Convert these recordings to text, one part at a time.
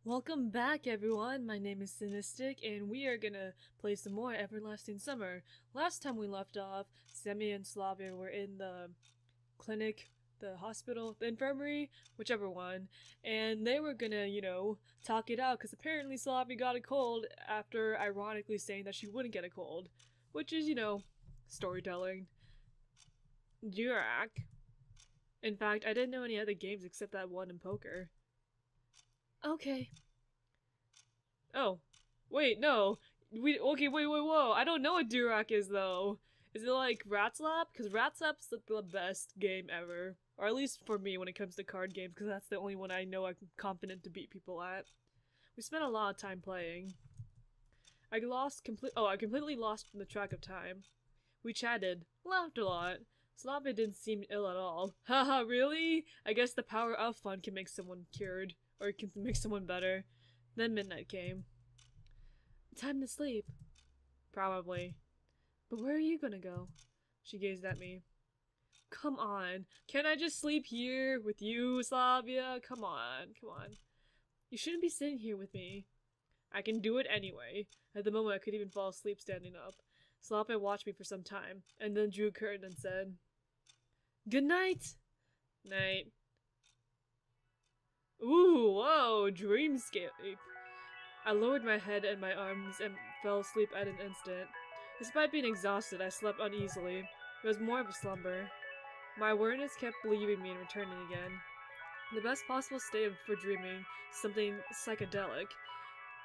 Welcome back, everyone. My name is Cynistic, and we are gonna play some more Everlasting Summer. Last time we left off, Semi and Slavia were in the clinic, the hospital, the infirmary, whichever one, and they were gonna, talk it out, because apparently Slavia got a cold after ironically saying that she wouldn't get a cold, which is, storytelling. Durak. In fact, I didn't know any other games except that one in poker. Okay. Oh. Wait, no. Okay, wait, whoa. I don't know what Durak is, though. Is it like Ratslap? Because Ratslap's the best game ever. Or at least for me when it comes to card games, because that's the only one I know I'm confident to beat people at. We spent a lot of time playing. I completely lost the track of time. We chatted, laughed a lot. Slavia didn't seem ill at all. Haha, really? I guess the power of fun can make someone cured. Or it can make someone better. Then midnight came. Time to sleep. Probably. But where are you gonna go? She gazed at me. Come on. Can't I just sleep here with you, Slavia? Come on. You shouldn't be sitting here with me. I can do it anyway. At the moment I could even fall asleep standing up. Slavia watched me for some time, and then drew a curtain and said, Good night! Night. Ooh, whoa, dreamscape. I lowered my head and my arms and fell asleep at an instant. Despite being exhausted, I slept uneasily. It was more of a slumber. My awareness kept leaving me and returning again. The best possible state for dreaming, something psychedelic.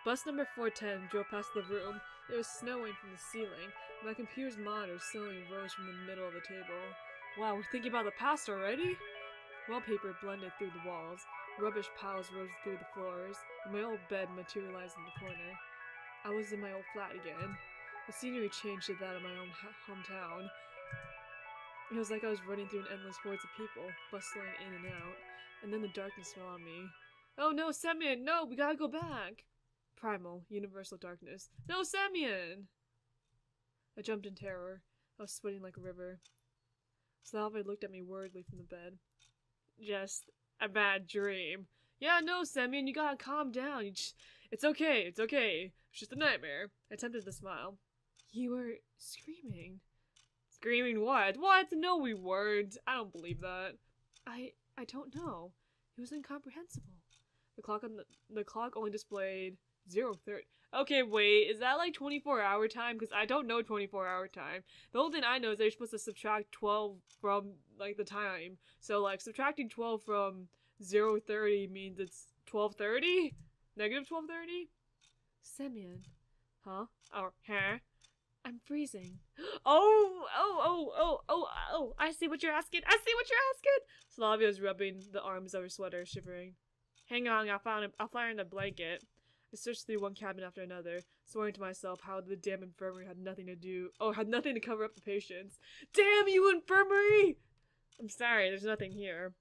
Bus number 410 drove past the room. It was snowing from the ceiling. My computer's monitor slowly rose from the middle of the table. Wow, we're thinking about the past already? Wallpaper blended through the walls. Rubbish piles rose through the floors, and my old bed materialized in the corner. I was in my old flat again. The scenery changed to that of my own hometown. It was like I was running through an endless hordes of people, bustling in and out, and then the darkness fell on me. Oh no, Semyon! No, we gotta go back! Primal, universal darkness. No, Semyon! I jumped in terror. I was sweating like a river. Slavia looked at me worriedly from the bed. Just a bad dream. Yeah, no, Semyon, you gotta calm down. It's okay. It's just a nightmare. I attempted to smile. You were screaming. Screaming what? What? No, we weren't. I don't believe that. I don't know. It was incomprehensible. The clock only displayed 0:30. Okay, wait, is that like 24-hour time? Because I don't know 24-hour time. The only thing I know is they're supposed to subtract 12 from, like, the time. So, like, subtracting 12 from 0:30 means it's 12:30? Negative 12:30? Semyon. Huh? Oh, huh? I'm freezing. Oh, I see what you're asking. Slavia was rubbing the arms of her sweater, shivering. Hang on, I'll find a blanket. I searched through one cabinet after another, swearing to myself how the damn infirmary had nothing to cover up the patients. Damn you, infirmary! I'm sorry, there's nothing here.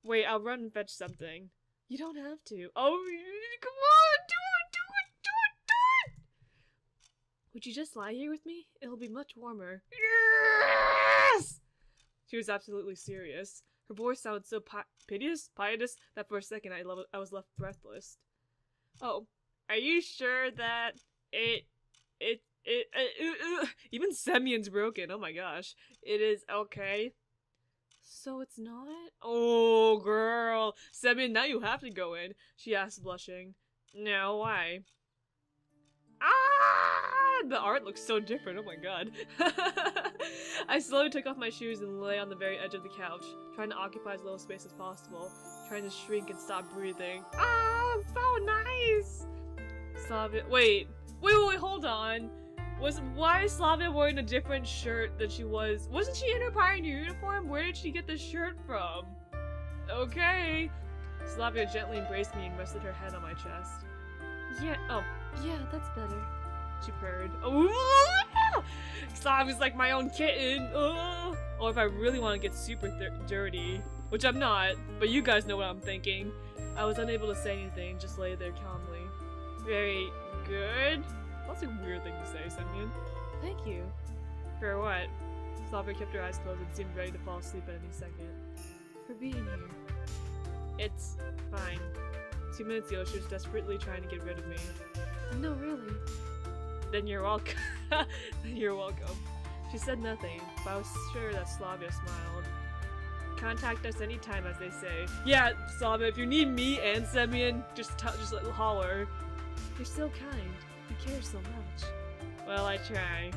Wait, I'll run and fetch something. You don't have to. Oh, come on, do it! Would you just lie here with me? It'll be much warmer. Yes! She was absolutely serious. Her voice sounded so piteous, that for a second I was left breathless. Oh. Are you sure that even Semyon's broken, oh my gosh. It is okay. So it's not? Oh, girl. Semyon, now you have to go in, she asked, blushing. No, why? Ah! The art looks so different, oh my god. I slowly took off my shoes and lay on the very edge of the couch, trying to occupy as little space as possible, trying to shrink and stop breathing. Ah, so nice! Slavia, wait, hold on. Why is Slavia wearing a different shirt than she was? Wasn't she in her pioneer uniform? Where did she get this shirt from? Okay. Slavia gently embraced me and rested her head on my chest. Yeah, that's better. She purred. Oh, Slavia's like my own kitten. Or if I really want to get super dirty, which I'm not, but you guys know what I'm thinking. I was unable to say anything, just lay there calmly. Very good. That's a weird thing to say, Semyon. Thank you. For what? Slavia kept her eyes closed and seemed ready to fall asleep at any second. For being here. It's fine. 2 minutes ago, she was desperately trying to get rid of me. No, really. Then you're welcome. Then you're welcome. She said nothing, but I was sure that Slavia smiled. Contact us anytime, as they say. Yeah, Slavia, if you need me and Semyon, just holler. You're so kind. You care so much. Well, I try.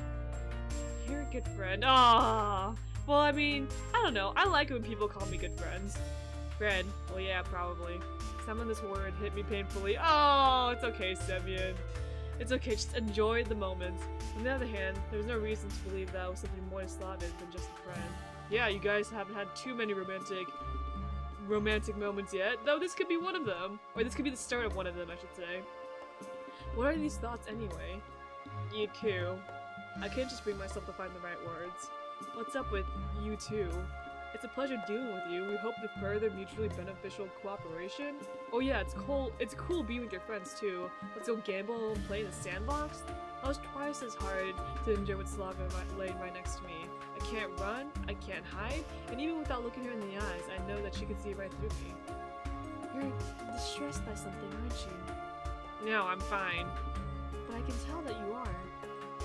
You're a good friend. Aww. Well, I mean, I don't know. I like it when people call me good friends. Friend. Well, yeah, probably. Some of this word hit me painfully. Oh, it's okay, Semyon. It's okay, just enjoy the moment. On the other hand, there's no reason to believe that I was something more Slavic than just a friend. Yeah, you guys haven't had too many romantic moments yet, though this could be one of them. Or this could be the start of one of them, I should say. What are these thoughts anyway? You too. I can't just bring myself to find the right words. What's up with you two? It's a pleasure dealing with you. We hope to further mutually beneficial cooperation. Oh yeah, it's cool being with your friends too. Let's go gamble and play in the sandbox. I was twice as hard to endure with Slavia laying right next to me. I can't run, I can't hide, and even without looking her in the eyes, I know that she can see right through me. You're distressed by something, aren't you? No, I'm fine. But I can tell that you are.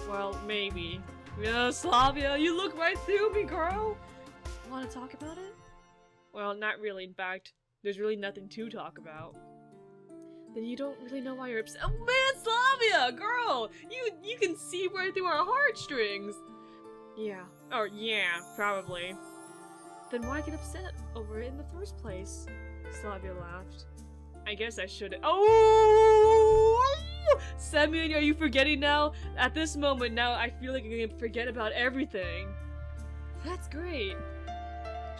Well, maybe. Yeah, Slavia, you look right through me, girl! Want to talk about it? Well, not really. In fact, there's really nothing to talk about. Then you don't really know why you're upset. Oh man, Slavia! Girl! You can see right through our heartstrings! Yeah. Oh, yeah, probably. Then why get upset over it in the first place? Slavia laughed. I guess I should. Oh! Semyon, are you forgetting now? At this moment now, I feel like I'm gonna forget about everything. That's great.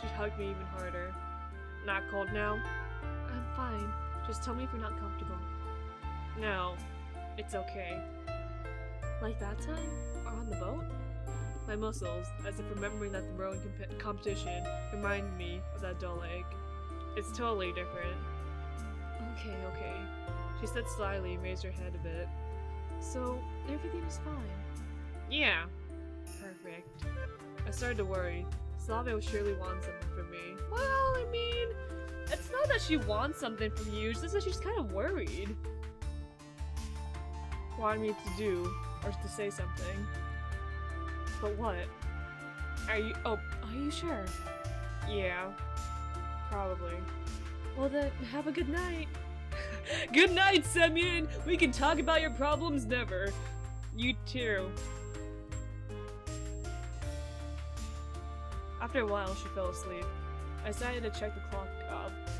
She hugged me even harder. Not cold now? I'm fine. Just tell me if you're not comfortable. No, it's okay. Like that time? Or on the boat? My muscles, as if remembering that the rowing competition, reminded me of that dull ache. It's totally different. Okay. She said slyly and raised her head a bit. So, everything is fine? Yeah. Perfect. I started to worry. Slavia will surely want something from me. Well, I mean, it's not that she wants something from you, it's just that she's kind of worried. Wanted me to do, or to say something. But what? Are you sure? Yeah. Probably. Well then, have a good night. Good night, Semyon! We can talk about your problems never. You too. After a while, she fell asleep. I decided to check the clock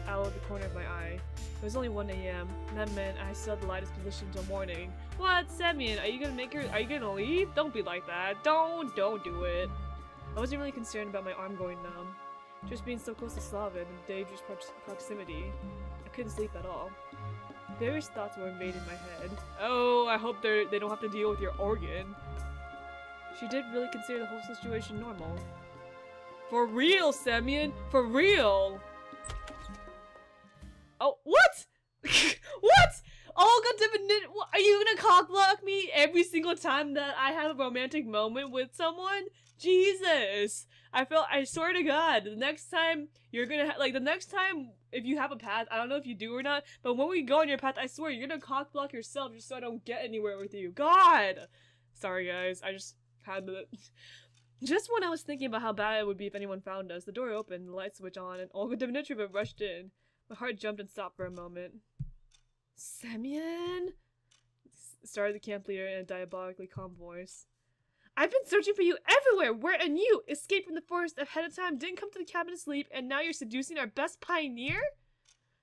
out of the corner of my eye. It was only 1 AM, and that meant I still had the lightest position until morning. What, Semyon? Are you gonna leave? Don't be like that. Don't do it. I wasn't really concerned about my arm going numb. Just being so close to Slavia and the dangerous proximity. I couldn't sleep at all. Various thoughts were invading my head. Oh, I hope they don't have to deal with your organ. She did really consider the whole situation normal. For real, Semyon! For real! Oh, what?! What?! Olga DimMinTrinKinNova, are you gonna cockblock me every single time that I have a romantic moment with someone? Jesus! I swear to God, the next time you're gonna the next time if you have a path, I don't know if you do or not, but when we go on your path, I swear you're gonna cockblock yourself just so I don't get anywhere with you. God! Sorry guys, I just had to. Just when I was thinking about how bad it would be if anyone found us, the door opened, the light switch on, and Olga DimMinTrinKinNova rushed in. My heart jumped and stopped for a moment. Semyon? Started the camp leader in a diabolically calm voice. I've been searching for you everywhere! Where and you? Escaped from the forest ahead of time, didn't come to the cabin to sleep, and now you're seducing our best pioneer?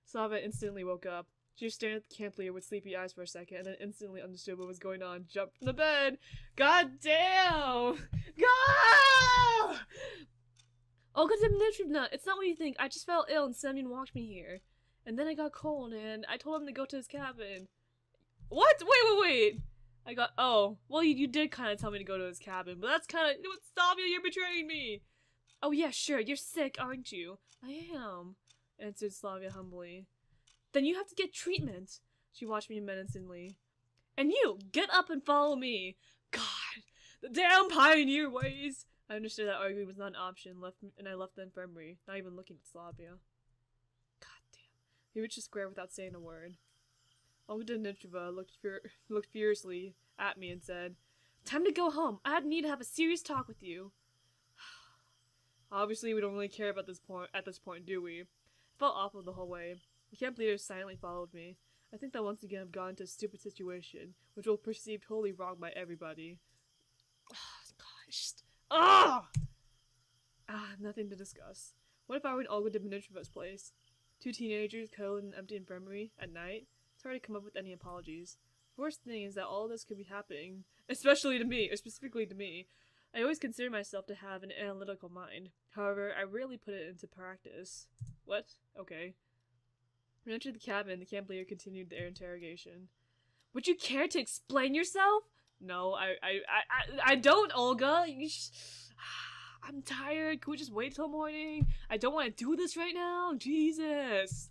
Slavia instantly woke up. She was staring at the camp leader with sleepy eyes for a second, and then instantly understood what was going on. Jumped from the bed! God damn! God! Olga DimMinTrinKinNova, it's not what you think. I just felt ill and Semyon walked me here. And then I got cold and I told him to go to his cabin. What? Wait! Oh, well you did kind of tell me to go to his cabin, but that's kind of, Slavia, you're betraying me! Oh yeah, sure, you're sick, aren't you? I am, answered Slavia humbly. Then you have to get treatment. She watched me menacingly. And you, get up and follow me! God, the damn pioneer ways! I understood that arguing was not an option, and I left the infirmary, not even looking at Slavia. God damn. He reached the square without saying a word. Olga DimMinTrinKinNova looked furiously at me and said, "Time to go home. I need to have a serious talk with you." Obviously, we don't really care about this point at this point, do we? I felt awful the whole way. The camp leader silently followed me. I think that once again I've gone into a stupid situation, which will be perceived totally wrong by everybody. God, nothing to discuss. What if I were in Olga DimMinTrinKinNova's place? 2 teenagers cuddled in an empty infirmary at night? It's hard to come up with any apologies. The worst thing is that all this could be happening, especially to me, or specifically to me. I always consider myself to have an analytical mind. However, I rarely put it into practice. What? Okay. When I entered the cabin, the camp leader continued their interrogation. Would you care to explain yourself? No, I don't, Olga. I'm tired. Can we just wait till morning? I don't want to do this right now. Jesus.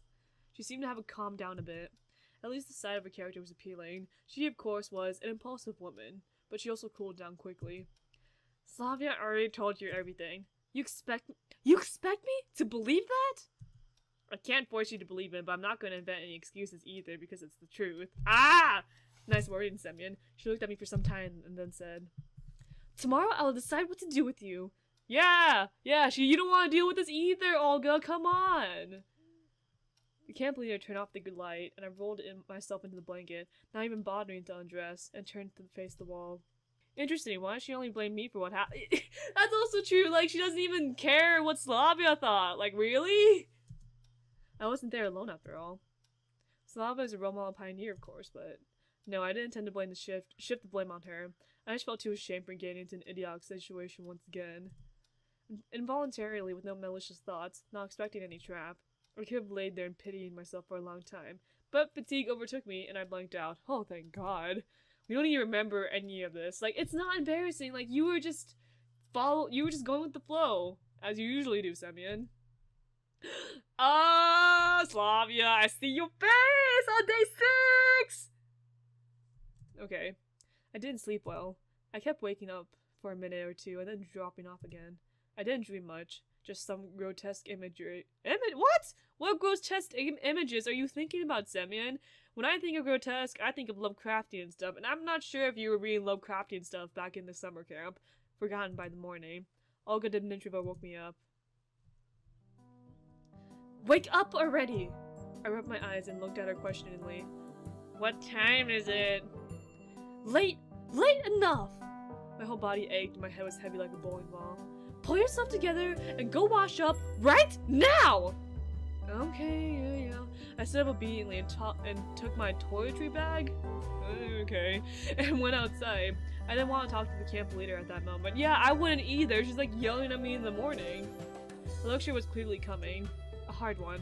She seemed to have calmed down a bit. At least the side of her character was appealing. She, of course, was an impulsive woman, but she also cooled down quickly. Slavia already told you everything. You expect me to believe that? I can't force you to believe it, but I'm not going to invent any excuses either because it's the truth. Ah! Nice wording, Semyon. She looked at me for some time and then said, "Tomorrow I will decide what to do with you." Yeah, you don't want to deal with this either, Olga, come on! The camp leader turned off the good light, and I rolled myself into the blanket, not even bothering to undress, and turned to face the wall. Interesting, why does she only blame me for what happened? That's also true, like, she doesn't even care what Slavia thought, like, really? I wasn't there alone after all. Slavia is a role model pioneer, of course, but no, I didn't intend to blame shift the blame on her. I just felt too ashamed for getting into an idiotic situation once again. Involuntarily, with no malicious thoughts, not expecting any trap, I could have laid there and pitying myself for a long time, but fatigue overtook me and I blanked out. Oh, thank God. We don't even remember any of this. Like, it's not embarrassing. Like, you were just going with the flow, as you usually do, Semyon. Slavia, I see your face on day 6! Okay. I didn't sleep well. I kept waking up for a minute or two and then dropping off again. I didn't dream much. Just some grotesque imagery. What? What grotesque images are you thinking about, Semyon? When I think of grotesque, I think of Lovecraftian stuff, and I'm not sure if you were reading Lovecraftian stuff back in the summer camp. Forgotten by the morning. Olga DimMinTrinKinNova woke me up. Wake up already! I rubbed my eyes and looked at her questioningly. What time is it? Late enough! My whole body ached and my head was heavy like a bowling ball. Pull yourself together and go wash up right now! Okay, yeah. I stood up obediently and took my toiletry bag. Okay. And went outside. I didn't want to talk to the camp leader at that moment. Yeah, I wouldn't either. She's like yelling at me in the morning. The lecture was clearly coming. A hard one.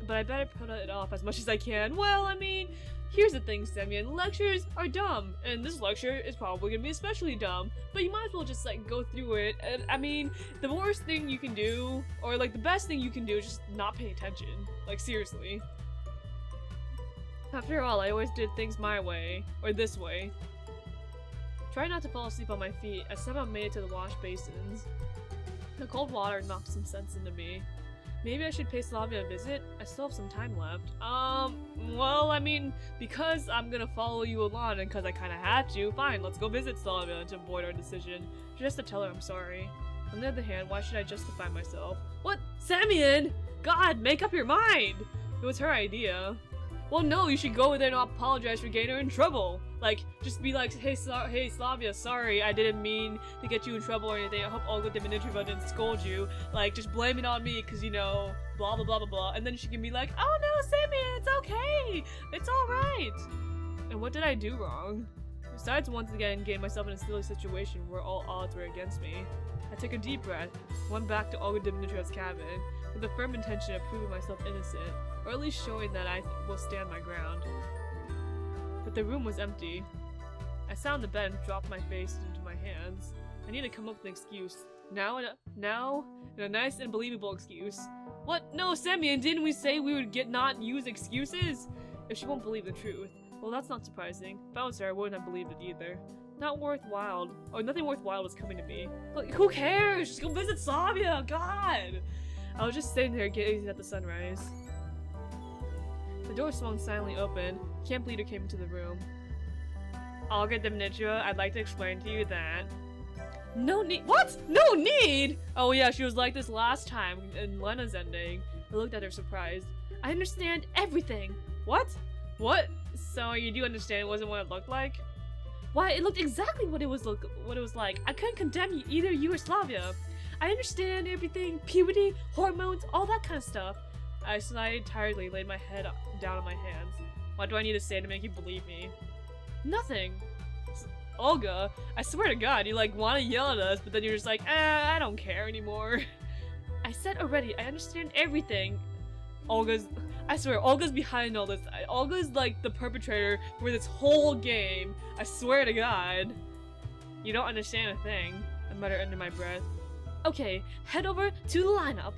But I better put it off as much as I can. Well, I mean, here's the thing, Semyon. Lectures are dumb. And this lecture is probably gonna be especially dumb. But you might as well just, like, go through it. And, I mean, the worst thing you can do, or, like, the best thing you can do is just not pay attention. Like, seriously. After all, I always did things my way. Or this way. Try not to fall asleep on my feet. I somehow made it to the wash basins. The cold water knocked some sense into me. Maybe I should pay Slavia a visit? I still have some time left. Well, I mean, because I'm gonna follow you along and because I kinda have to, fine, let's go visit Slavia to avoid our decision. Just to tell her I'm sorry. On the other hand, why should I justify myself? What? Semyon! God, make up your mind! It was her idea. Well, no, you should go there and apologize for getting her in trouble. Like, just be like, hey Slavia, sorry, I didn't mean to get you in trouble or anything. I hope Olga DimMinTrinKinNova didn't scold you. Like, just blame it on me, because, you know, blah blah blah blah blah. And then she can be like, oh no, Semyon, it's okay. It's alright. And what did I do wrong? Besides once again getting myself in a silly situation where all odds were against me. I took a deep breath, went back to Olga DimMinTrinKinNova's cabin, with the firm intention of proving myself innocent, or at least showing that I will stand my ground. But the room was empty. I sat on the bed and dropped my face into my hands. I need to come up with an excuse. Now, a nice and believable excuse. What? No, Semyon, didn't we say we would not use excuses? If she won't believe the truth, well, that's not surprising. If I was her, I wouldn't have believed it either. Not worthwhile. Or nothing worthwhile was coming to me. Like, who cares? Just go visit Slavia, God! I was just sitting there gazing at the sunrise. The door swung silently open. Camp leader came into the room. Olga DimMinTrinKinNova, I'd like to explain to you that... No need- What? No need?! Oh yeah, she was like this last time in Lena's ending. I looked at her surprised. I understand everything! What? What? So you do understand it wasn't what it looked like? Why, it looked exactly what it was like. I couldn't condemn either you or Slavia. I understand everything, puberty, hormones, all that kind of stuff. I sighed tiredly, laid my head down on my hands. What do I need to say to make you believe me? Nothing. Olga, I swear to God, you like want to yell at us, but then you're just like, I don't care anymore. I said already, I understand everything. I swear, Olga's behind all this. Olga's like the perpetrator for this whole game. I swear to God. You don't understand a thing, I muttered under my breath. Okay, head over to the lineup.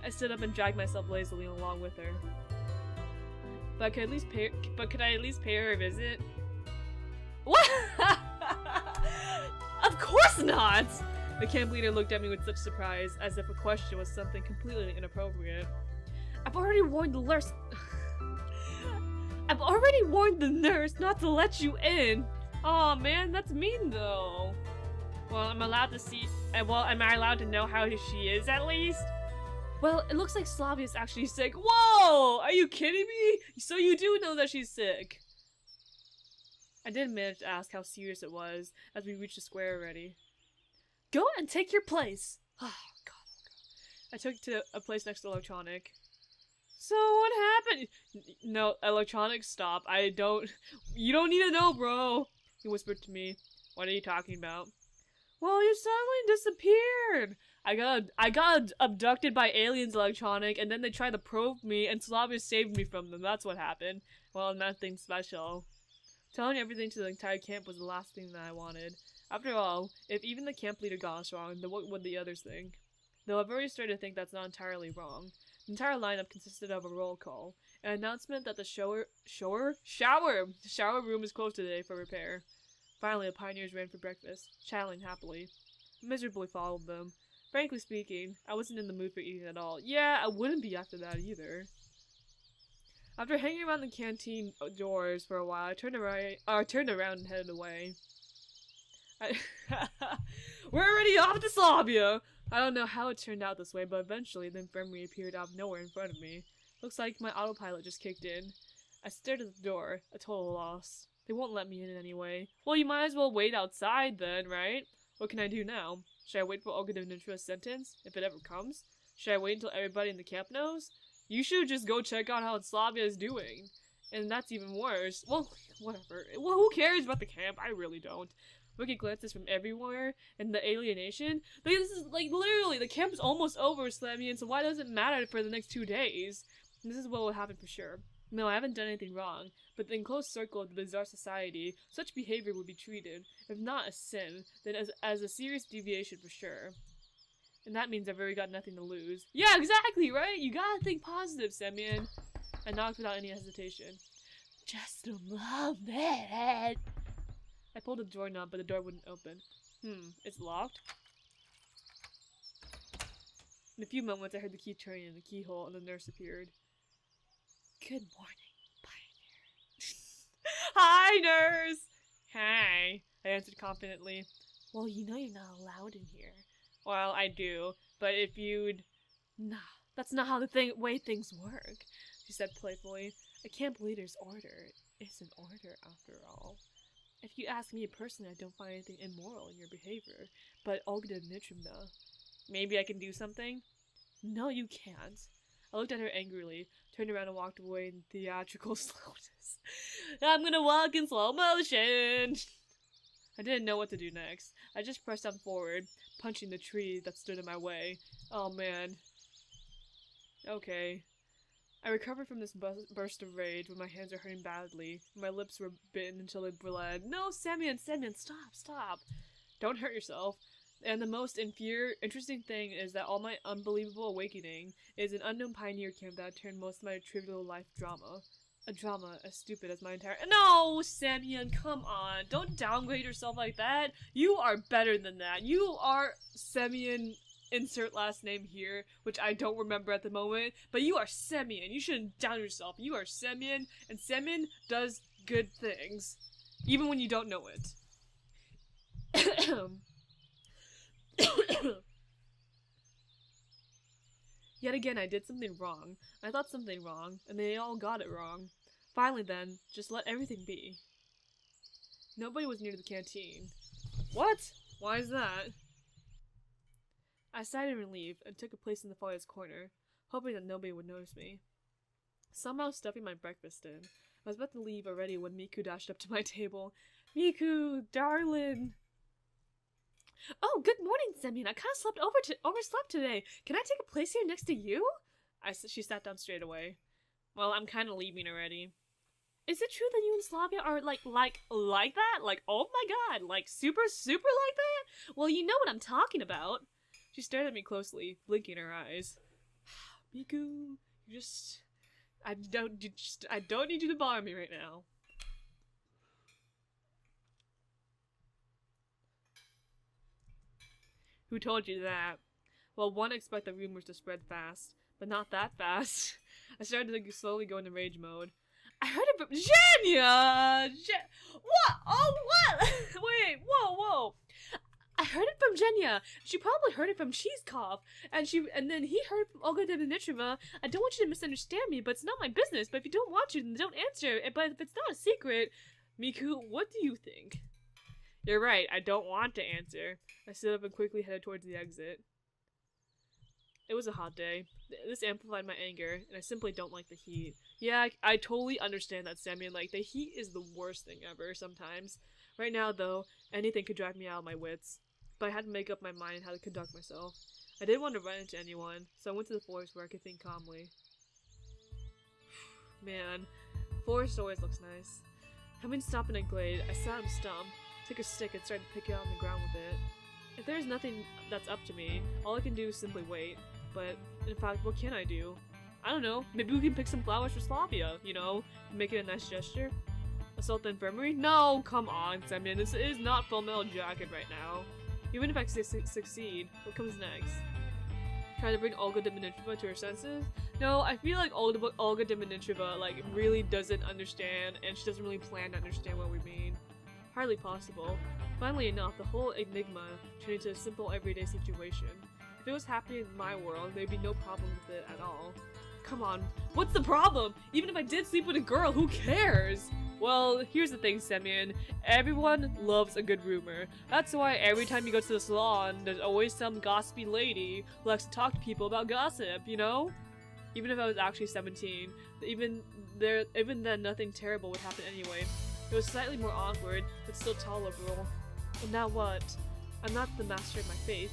I stood up and dragged myself lazily along with her. But could I at least pay her a visit? What? Of course not! The camp leader looked at me with such surprise, as if a question was something completely inappropriate. I've already warned the nurse not to let you in. Aw, man, that's mean though. Well, am I allowed to know how she is at least? Well, it looks like Slavia's actually sick. Whoa! Are you kidding me? So you do know that she's sick. I didn't manage to ask how serious it was, as we reached the square already. Go and take your place! Oh, God. I took it to a place next to electronic. So what happened? No, electronic, stop. You don't need to know, bro. He whispered to me. What are you talking about? Well, you suddenly disappeared. I got abducted by aliens, electronic, and then they tried to probe me, and Slavia saved me from them. That's what happened. Well, nothing special. Telling everything to the entire camp was the last thing that I wanted. After all, if even the camp leader got us wrong, then what would the others think? Though I've already started to think that's not entirely wrong. The entire lineup consisted of a roll call, an announcement that the shower room is closed today for repair. Finally, the pioneers ran for breakfast, chatting happily. I miserably followed them. Frankly speaking, I wasn't in the mood for eating at all. Yeah, I wouldn't be after that either. After hanging around the canteen doors for a while, I turned around and headed away. We're already off to Slavia! I don't know how it turned out this way, but eventually the infirmary appeared out of nowhere in front of me. Looks like my autopilot just kicked in. I stared at the door, a total loss. They won't let me in anyway. Well, you might as well wait outside then, right? What can I do now? Should I wait for Olga DimMinTrinKinNova's sentence, if it ever comes? Should I wait until everybody in the camp knows? You should just go check out how Slavia is doing. And that's even worse. Well, whatever. Well, who cares about the camp? I really don't. Wicked glances from everywhere, and the alienation. Like, this is, like, literally, the camp is almost over, Slamian, so why does it matter for the next 2 days? And this is what will happen for sure. No, I haven't done anything wrong, but the enclosed circle of the bizarre society, such behavior would be treated, if not a sin, then as a serious deviation for sure. And that means I've already got nothing to lose. Yeah, exactly, right? You gotta think positive, Semyon. I knocked without any hesitation. Just a moment. I pulled the doorknob, but the door wouldn't open. It's locked? In a few moments, I heard the key turning in the keyhole, and the nurse appeared. Good morning, Pioneer. Hi, nurse! Hi, I answered confidently. Well, you know you're not allowed in here. Well, I do, but if you'd... Nah, that's not how the way things work, she said playfully. A camp leader's order is an order, after all. If you ask me personally, I don't find anything immoral in your behavior, but Olga DimMinTrinKinNova, maybe I can do something? No, you can't. I looked at her angrily, turned around and walked away in theatrical slowness. I'm gonna walk in slow motion! I didn't know what to do next. I just pressed on forward, punching the tree that stood in my way. Oh man. Okay. I recovered from this burst of rage when my hands were hurting badly, and my lips were bitten until they bled. No, Semyon, stop! Don't hurt yourself. And the most interesting thing is that all my unbelievable awakening is an unknown pioneer camp that turned most of my trivial life drama. A drama as stupid as my entire— No, Semyon, come on. Don't downgrade yourself like that. You are better than that. You are Semyon insert last name here, which I don't remember at the moment, but you are Semyon. You shouldn't doubt yourself. You are Semyon, and Semyon does good things, even when you don't know it. Yet again, I did something wrong. I thought something wrong, and they all got it wrong. Finally then, just let everything be. Nobody was near the canteen. What? Why is that? I sighed in relief and took a place in the farthest corner, hoping that nobody would notice me. Somehow stuffing my breakfast in. I was about to leave already when Miku dashed up to my table. Miku, darling! Oh, good morning, Semyon. I kind of overslept today. Can I take a place here next to you? She sat down straight away. Well, I'm kind of leaving already. Is it true that you and Slavia are like that? Like, oh my god, like super like that? Well, you know what I'm talking about. She stared at me closely, blinking her eyes. Miku, I don't need you to bother me right now. Who told you that? Well, one, expect the rumors to spread fast, but not that fast. I started to slowly go into rage mode. I heard it from Jenya! What? Oh, what? Wait, whoa. I heard it from Jenya. She probably heard it from Cheesecoff, and then he heard it from Olga DimMinTrinKinNova. I don't want you to misunderstand me, but it's not my business. But if you don't want to, then don't answer. But if it's not a secret, Miku, what do you think? You're right. I don't want to answer. I stood up and quickly headed towards the exit. It was a hot day. This amplified my anger, and I simply don't like the heat. Yeah, I totally understand that, Semyon. Like, the heat is the worst thing ever sometimes. Right now, though, anything could drive me out of my wits. But I had to make up my mind how to conduct myself. I didn't want to run into anyone, so I went to the forest where I could think calmly. Man, forest always looks nice. Having stopped in a glade, I sat on a stump, took a stick, and started to pick it out on the ground with it. If there's nothing that's up to me, all I can do is simply wait. But, in fact, what can I do? I don't know, maybe we can pick some flowers for Slavia, you know? Make it a nice gesture? Assault the infirmary? No, come on, Semyon, this is not Full Metal Jacket right now. Even if I succeed, what comes next? Try to bring Olga DimMinTrinKinNova to her senses? No, I feel like Olga DimMinTrinKinNova, like, really doesn't understand, and she doesn't really plan to understand what we mean. Hardly possible. Funnily enough, the whole enigma turned into a simple everyday situation. If it was happening in my world, there'd be no problem with it at all. Come on, what's the problem? Even if I did sleep with a girl, who cares? Well, here's the thing, Semyon. Everyone loves a good rumor. That's why every time you go to the salon, there's always some gossipy lady who likes to talk to people about gossip, you know? Even if I was actually 17, even then nothing terrible would happen anyway. It was slightly more awkward, but still tolerable. And now what? I'm not the master of my fate.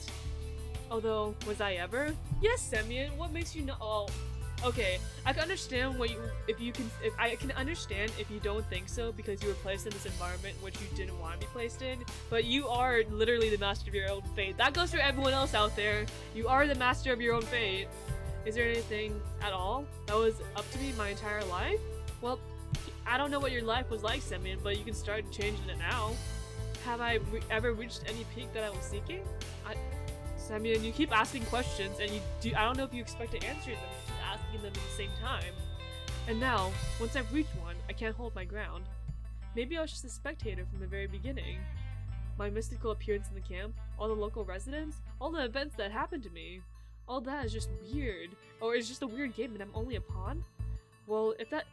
Although, was I ever? Yes, Semyon, what makes you know? Oh, okay. I can understand I can understand if you don't think so because you were placed in this environment which you didn't want to be placed in, but you are literally the master of your own fate. That goes for everyone else out there. You are the master of your own fate. Is there anything at all that was up to me my entire life? Well, I don't know what your life was like, Semyon, but you can start changing it now. Have I ever reached any peak that I was seeking? Semyon, you keep asking questions, and I don't know if you expect to answer them, you keep asking them at the same time. And now, once I've reached one, I can't hold my ground. Maybe I was just a spectator from the very beginning. My mystical appearance in the camp, all the local residents, all the events that happened to me. All that is just weird. Or is just a weird game and I'm only a pawn? Well, if that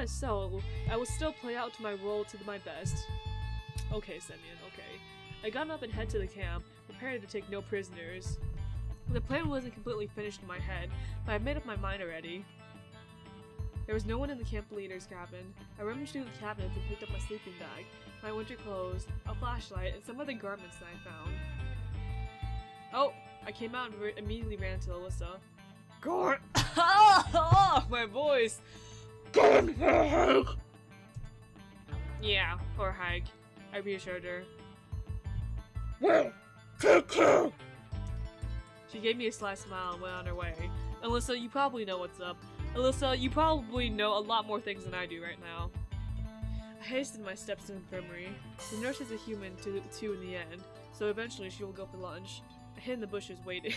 is so, I will still play out to my role to my best. Okay, Semyon, okay. I got up and headed to the camp, prepared to take no prisoners. The plan wasn't completely finished in my head, but I made up my mind already. There was no one in the camp leader's cabin. I rummaged through the cabinets and picked up my sleeping bag, my winter clothes, a flashlight, and some other garments that I found. Oh! I came out and immediately ran to Alyssa. Going my voice! Going for a hike! Yeah, for a hike. I reassured her. Well, take care! She gave me a sly smile and went on her way. Alyssa, you probably know what's up. Alyssa, you probably know a lot more things than I do right now. I hastened my steps to the infirmary. The nurse is a human too in the end, so eventually she will go for lunch. I hid in the bushes waiting.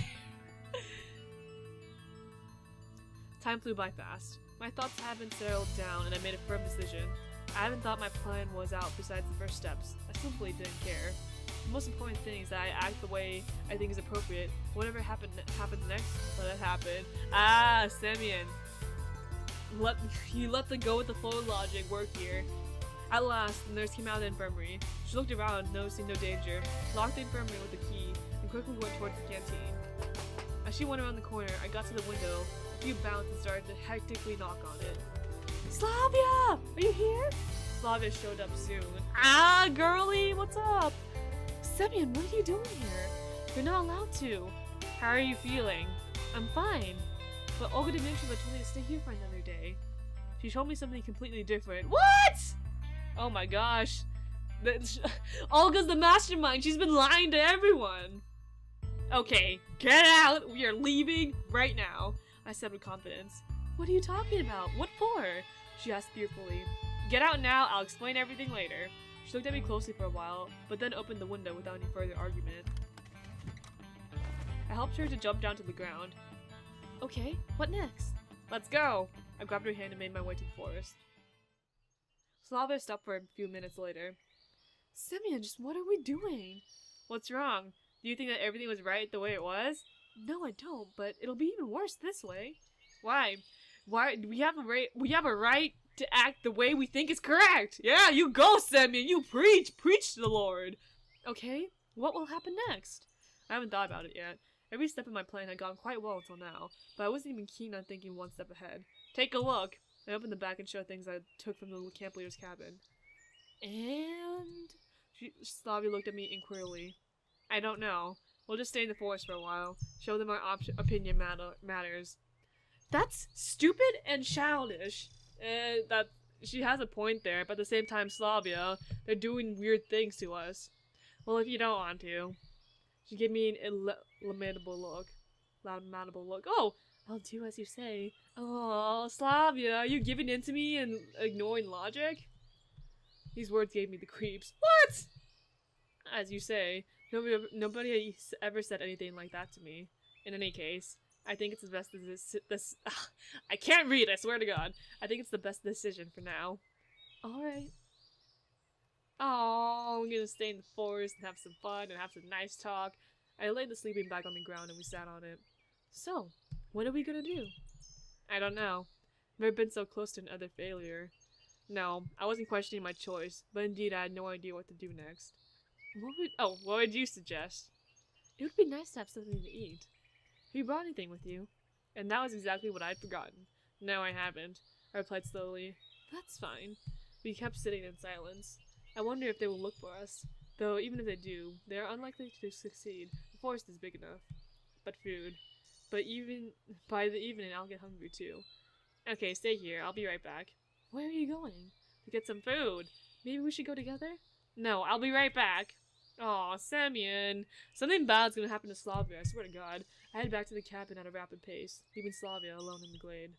Time flew by fast. My thoughts haven't settled down and I made a firm decision. I haven't thought my plan was out besides the first steps. I simply didn't care. The most important thing is that I act the way I think is appropriate. Whatever happens next, let it happen. Ah, Semyon. You let the go with the flow of logic work here. At last, the nurse came out of the infirmary. She looked around, noticing no danger, locked the infirmary with the key, and quickly went towards the canteen. As she went around the corner, I got to the window, a few bounds, and started to hectically knock on it. Slavia! Are you here? Slavia showed up soon. Ah, girlie, what's up? Semyon, what are you doing here? You're not allowed to. How are you feeling? I'm fine. But Olga DimMinTrinKinNova told me to stay here for another day. She told me something completely different. What? Oh my gosh. Olga's the mastermind. She's been lying to everyone. Okay, get out. We are leaving right now, I said with confidence. What are you talking about? What for? She asked fearfully. Get out now. I'll explain everything later. She looked at me closely for a while, but then opened the window without any further argument. I helped her to jump down to the ground. Okay, what next? Let's go! I grabbed her hand and made my way to the forest. Slavia stopped for a few minutes later. Semyon, just what are we doing? What's wrong? Do you think that everything was right the way it was? No, I don't, but it'll be even worse this way. Why? Why do we have a right to act the way we think is correct? Yeah, you go, Semyon! You preach to the Lord! Okay, what will happen next? I haven't thought about it yet. Every step of my plan had gone quite well until now, but I wasn't even keen on thinking one step ahead. Take a look! I opened the bag and showed things I took from the little camp leader's cabin. And... Slavia looked at me inquiringly. I don't know. We'll just stay in the forest for a while. Show them our opinion matters. That's stupid and childish. That she has a point there, but at the same time, Slavia, they're doing weird things to us. Well, if you don't want to. She gave me an lamentable look. Oh, I'll do as you say. Oh, Slavia, are you giving in to me and ignoring logic? These words gave me the creeps. What? As you say, nobody ever said anything like that to me. In any case, I think it's the best I can't read, I swear to God. I think it's the best decision for now. Alright. Oh, we're gonna stay in the forest and have some fun and have some nice talk. I laid the sleeping bag on the ground and we sat on it. So, what are we gonna do? I don't know. I've never been so close to another failure. No, I wasn't questioning my choice, but indeed I had no idea what to do next. What would you suggest? It would be nice to have something to eat. Have you brought anything with you? And that was exactly what I'd forgotten. No, I haven't, I replied slowly. That's fine. We kept sitting in silence. I wonder if they will look for us. Though, even if they do, they are unlikely to succeed. The forest is big enough. But food. But even by the evening, I'll get hungry too. Okay, stay here. I'll be right back. Where are you going? To get some food. Maybe we should go together? No, I'll be right back. Aw, Semyon. Something bad's gonna happen to Slavia, I swear to God. I head back to the cabin at a rapid pace, leaving Slavia alone in the glade.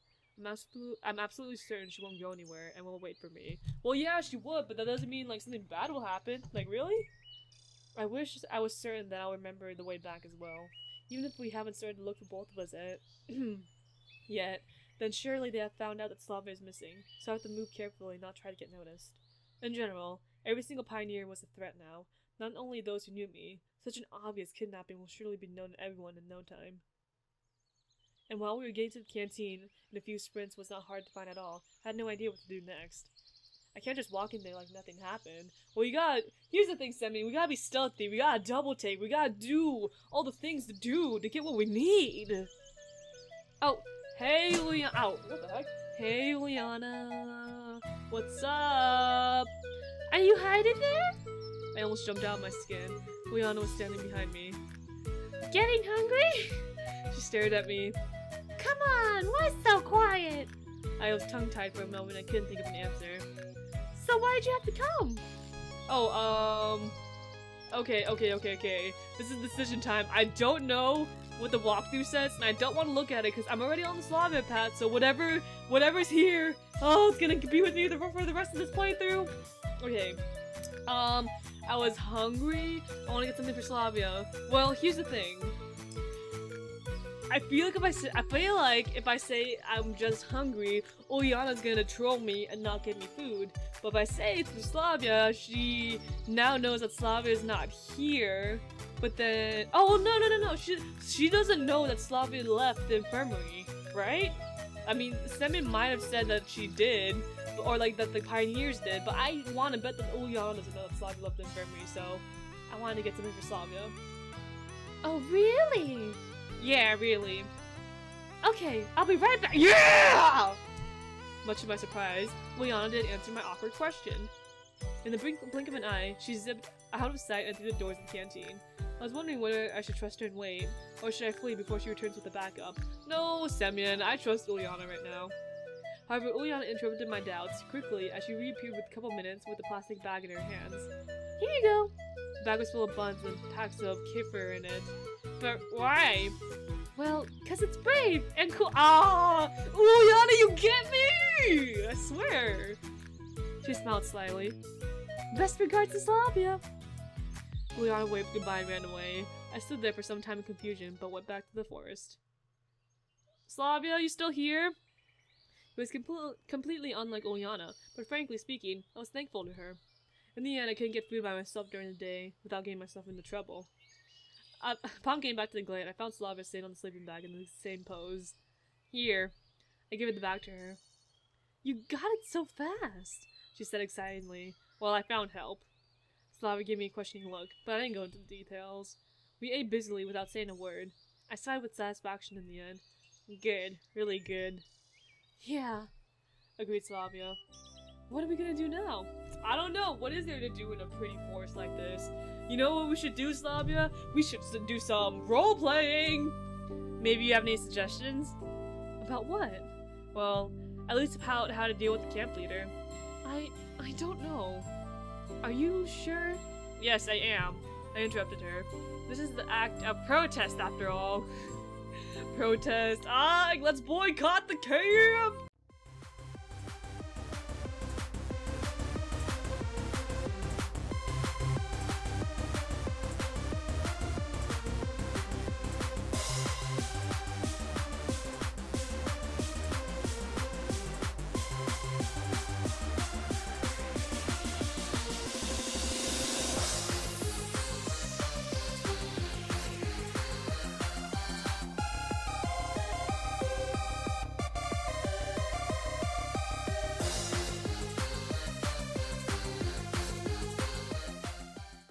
I'm absolutely certain she won't go anywhere and will wait for me. Well, yeah, she would, but that doesn't mean, like, something bad will happen. Like, really? I wish I was certain that I'll remember the way back as well. Even if we haven't started to look for both of us yet, then surely they have found out that Slavia is missing, so I have to move carefully and not try to get noticed. In general, every single pioneer was a threat now, not only those who knew me. Such an obvious kidnapping will surely be known to everyone in no time. And while we were getting to the canteen, in a few sprints was not hard to find at all. I had no idea what to do next. I can't just walk in there like nothing happened. Well, here's the thing, Semyon, we gotta be stealthy, we gotta double take, we gotta do all the things to do to get what we need. Oh, hey, Liana. Oh, what the heck? Hey, Liana. What's up? Are you hiding there? I almost jumped out of my skin. Liana was standing behind me. Getting hungry? She stared at me. Come on, why so quiet? I was tongue-tied for a moment. I couldn't think of an answer. So why'd you have to come? Oh, okay. This is decision time. I don't know what the walkthrough says, and I don't want to look at it because I'm already on the Slavia path, so whatever's here, oh, it's gonna be with me for the rest of this playthrough. Okay. I was hungry. I want to get something for Slavia. Well, here's the thing. I feel like if I say I'm just hungry, Uliana's gonna troll me and not give me food. But if I say it's for Slavia, she now knows that Slavia is not here. But then, oh no, she doesn't know that Slavia left the infirmary, right? I mean, Semyon might have said that she did, or like that the pioneers did, but I want to bet that Uliana doesn't know that Slavia left the infirmary, so I wanted to get something for Slavia. Oh, really? Yeah, really. Okay, I'll be right back. Yeah! Much to my surprise, Uliana didn't answer my awkward question. In the blink of an eye, she zipped out of sight and through the doors of the canteen. I was wondering whether I should trust her and wait, or should I flee before she returns with the backup. No, Semyon, I trust Uliana right now. However, Uliana interrupted my doubts quickly as she reappeared with a couple minutes with a plastic bag in her hands. Here you go. The bag was full of buns and packs of kefir in it. But why? Well, 'cause it's brave and cool. Ah! Uliana, you get me! I swear. She smiled slyly. Best regards to Slavia. Uliana waved goodbye and ran away. I stood there for some time in confusion, but went back to the forest. Slavia, you still here? It was completely unlike Uliana, but frankly speaking, I was thankful to her. In the end, I couldn't get food by myself during the day without getting myself into trouble. Upon getting back to the glade, I found Slavia sitting on the sleeping bag in the same pose. Here. I gave it the bag to her. You got it so fast, she said excitedly. Well, I found help. Slavia gave me a questioning look, but I didn't go into the details. We ate busily without saying a word. I sighed with satisfaction in the end. Good. Really good. Yeah, agreed Slavia. What are we gonna do now? I don't know. What is there to do in a pretty forest like this? You know what we should do, Slavia? We should do some role-playing! Maybe you have any suggestions? About what? Well, at least about how to deal with the camp leader. I don't know. Are you sure? Yes, I am. I interrupted her. This is the act of protest, after all. Protest. Let's boycott the camp!